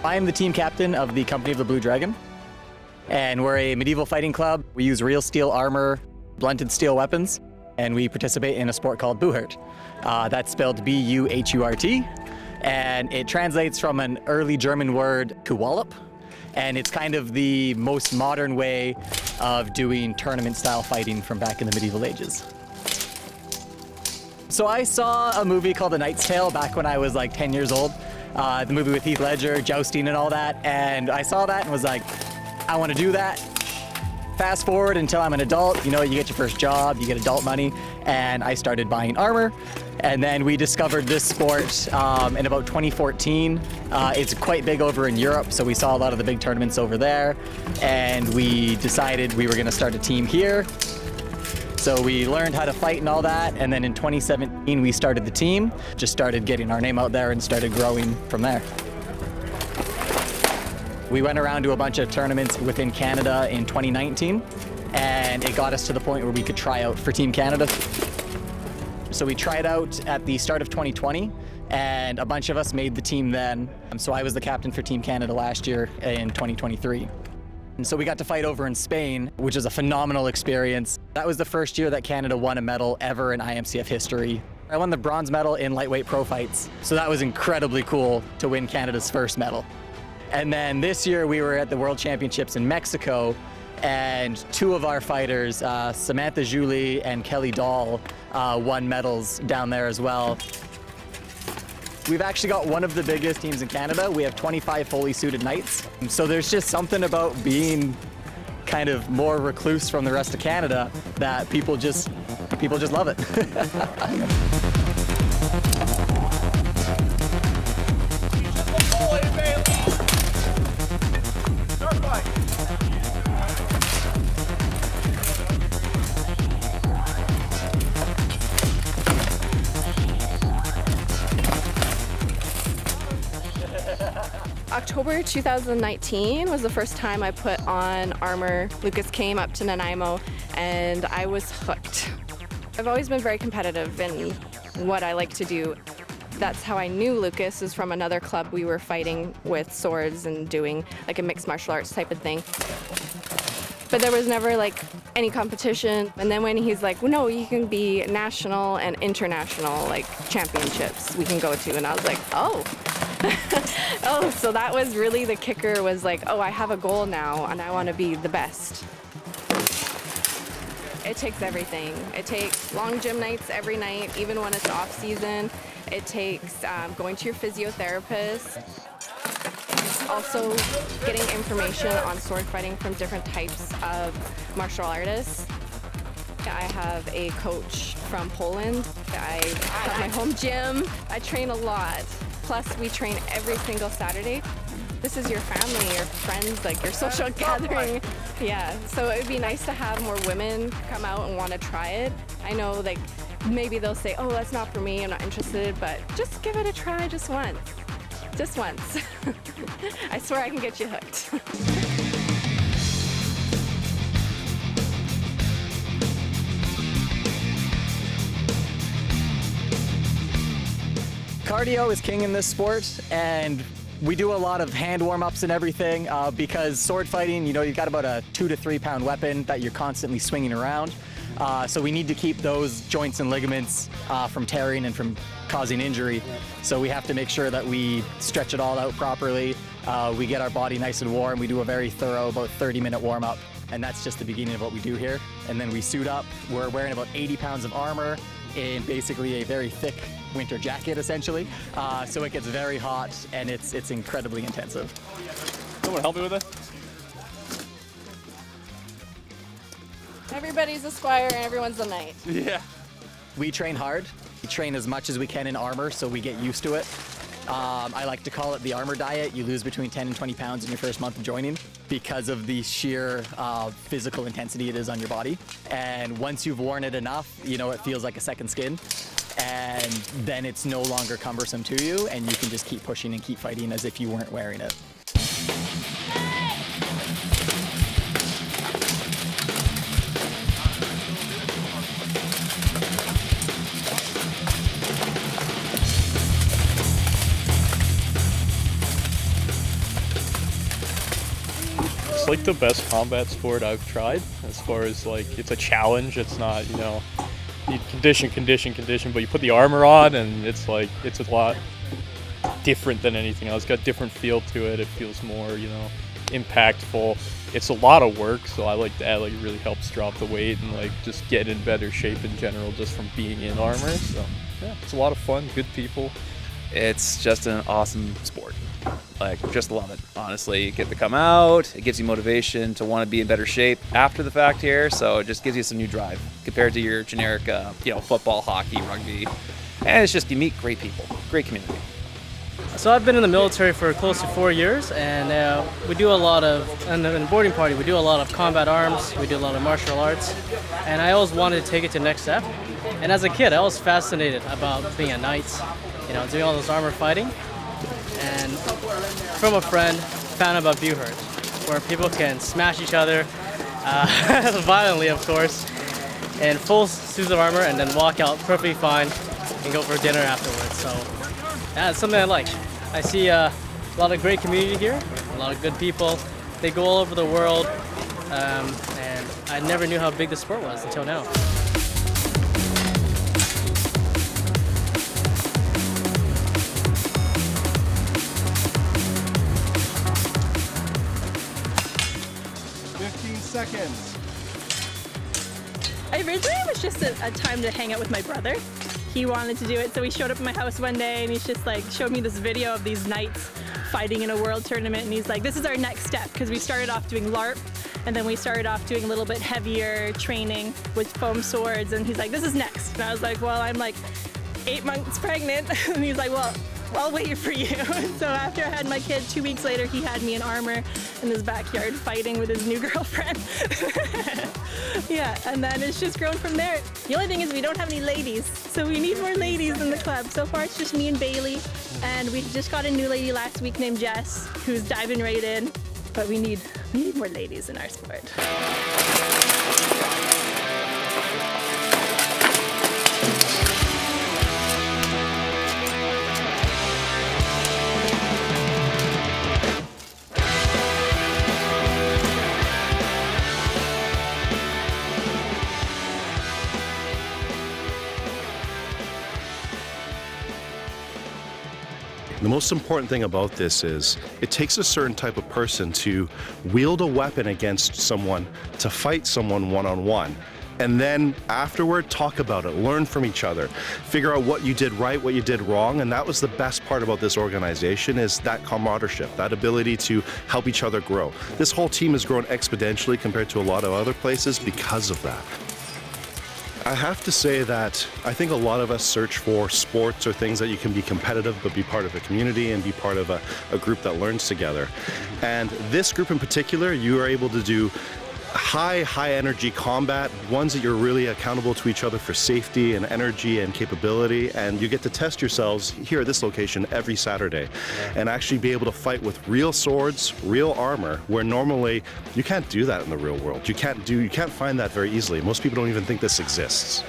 I am the team captain of the Company of the Blue Dragon, and we're a medieval fighting club. We use real steel armor, blunted steel weapons, and we participate in a sport called BuHurt. That's spelled B-U-H-U-R-T, and it translates from an early German word to wallop, and it's kind of the most modern way of doing tournament-style fighting from back in the medieval ages. So I saw a movie called The Knight's Tale back when I was like 10 years old. The movie with Heath Ledger, jousting and all that, and I saw that and was like, I want to do that. Fast forward until I'm an adult, you know, you get your first job, you get adult money, and I started buying armor. And then we discovered this sport in about 2014. It's quite big over in Europe, so we saw a lot of the big tournaments over there, and we decided we were going to start a team here. So we learned how to fight and all that, and then in 2017 we started the team, just started getting our name out there and started growing from there. We went around to a bunch of tournaments within Canada in 2019, and it got us to the point where we could try out for Team Canada. So we tried out at the start of 2020, and a bunch of us made the team then. So I was the captain for Team Canada last year in 2023. And so we got to fight over in Spain, which is a phenomenal experience. That was the first year that Canada won a medal ever in IMCF history. I won the bronze medal in lightweight pro fights, so that was incredibly cool to win Canada's first medal. And then this year we were at the World Championships in Mexico, and two of our fighters, Samantha Julie and Kelly Dahl, won medals down there as well. We've actually got one of the biggest teams in Canada. We have 25 fully suited knights. So there's just something about being kind of more recluse from the rest of Canada that people just love it. October 2019 was the first time I put on armor. Lucas came up to Nanaimo and I was hooked. I've always been very competitive in what I like to do. That's how I knew Lucas, is from another club. We were fighting with swords and doing like a mixed martial arts type of thing. But there was never like any competition. And then when he's like, well, no, you can be national and international like championships we can go to. And I was like, oh. Oh, so that was really the kicker, was like, oh, I have a goal now and I want to be the best. It takes everything. It takes long gym nights every night, even when it's off season. It takes going to your physiotherapist. Also getting information on sword fighting from different types of martial artists. I have a coach from Poland. I have my home gym. I train a lot. Plus, we train every single Saturday. This is your family, your friends, like your social gathering. Yeah, so it would be nice to have more women come out and want to try it. I know, like, maybe they'll say, oh, that's not for me, I'm not interested, but just give it a try just once. Just once. I swear I can get you hooked. Cardio is king in this sport, and we do a lot of hand warm-ups and everything because sword fighting, you know, you've got about a 2 to 3 pound weapon that you're constantly swinging around. So we need to keep those joints and ligaments from tearing and from causing injury. So we have to make sure that we stretch it all out properly. We get our body nice and warm. We do a very thorough, about 30-minute warm-up. And that's just the beginning of what we do here. And then we suit up. We're wearing about 80 pounds of armor in basically a very thick winter jacket, essentially. So it gets very hot, and it's incredibly intensive. Someone help me with it? Everybody's a squire and everyone's a knight. Yeah. We train hard. We train as much as we can in armor, so we get used to it. I like to call it the armor diet. You lose between 10 and 20 pounds in your first month of joining because of the sheer physical intensity it is on your body. And once you've worn it enough, you know, it feels like a second skin. And then it's no longer cumbersome to you, and you can just keep pushing and keep fighting as if you weren't wearing it. It's like the best combat sport I've tried, as far as like, it's a challenge. It's not, you know, you condition, but you put the armor on and it's like, it's a lot different than anything else. It's got a different feel to it. It feels more, you know, impactful. It's a lot of work, so I like that. Like, it really helps drop the weight and like just get in better shape in general just from being in armor. So yeah, it's a lot of fun, good people. It's just an awesome sport. Like, just love it, honestly. You get to come out, it gives you motivation to want to be in better shape after the fact here, so it just gives you some new drive compared to your generic, you know, football, hockey, rugby. And it's just, you meet great people, great community. So I've been in the military for close to 4 years, and we do a lot of, in the boarding party, we do a lot of combat arms, we do a lot of martial arts, and I always wanted to take it to the next step. And as a kid, I was fascinated about being a knight, you know, doing all this armor fighting. And from a friend, found out about BuHurt, where people can smash each other, violently of course, in full suits of armor, and then walk out perfectly fine and go for dinner afterwards. So yeah, it's something I like. I see a lot of great community here, a lot of good people. They go all over the world, and I never knew how big the sport was until now. Seconds. Originally it was just a time to hang out with my brother. He wanted to do it, so he showed up at my house one day and he's just like showed me this video of these knights fighting in a world tournament, and he's like, this is our next step, because we started off doing LARP and then we started off doing a little bit heavier training with foam swords, and he's like, this is next. And I was like, well, I'm like 8 months pregnant. And he's like, well, I'll wait for you. So after I had my kid, 2 weeks later, he had me in armor in his backyard fighting with his new girlfriend. Yeah, and then it's just grown from there. The only thing is we don't have any ladies, so we need more ladies in the club. So far it's just me and Bailey, and we just got a new lady last week named Jess, who's diving right in. But we need more ladies in our sport. The most important thing about this is it takes a certain type of person to wield a weapon against someone, to fight someone one-on-one, and then afterward talk about it, learn from each other, figure out what you did right, what you did wrong. And that was the best part about this organization, is that camaraderie, that ability to help each other grow. This whole team has grown exponentially compared to a lot of other places because of that. I have to say that I think a lot of us search for sports or things that you can be competitive but be part of a community and be part of a group that learns together. And this group in particular, you are able to do high energy combat, ones that you're really accountable to each other for safety and energy and capability, and you get to test yourselves here at this location every Saturday and actually be able to fight with real swords, real armor, where normally you can't do that in the real world. You can't find that very easily. Most people don't even think this exists.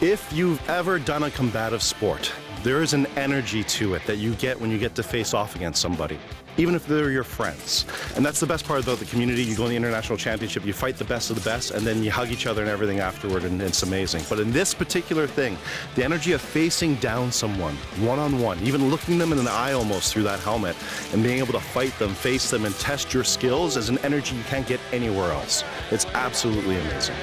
If you've ever done a combative sport, there is an energy to it that you get when you get to face off against somebody, even if they're your friends. And that's the best part about the community. You go in the international championship, you fight the best of the best, and then you hug each other and everything afterward, and it's amazing. But in this particular thing, the energy of facing down someone one-on-one, even looking them in the eye almost through that helmet, and being able to fight them, face them, and test your skills is an energy you can't get anywhere else. It's absolutely amazing.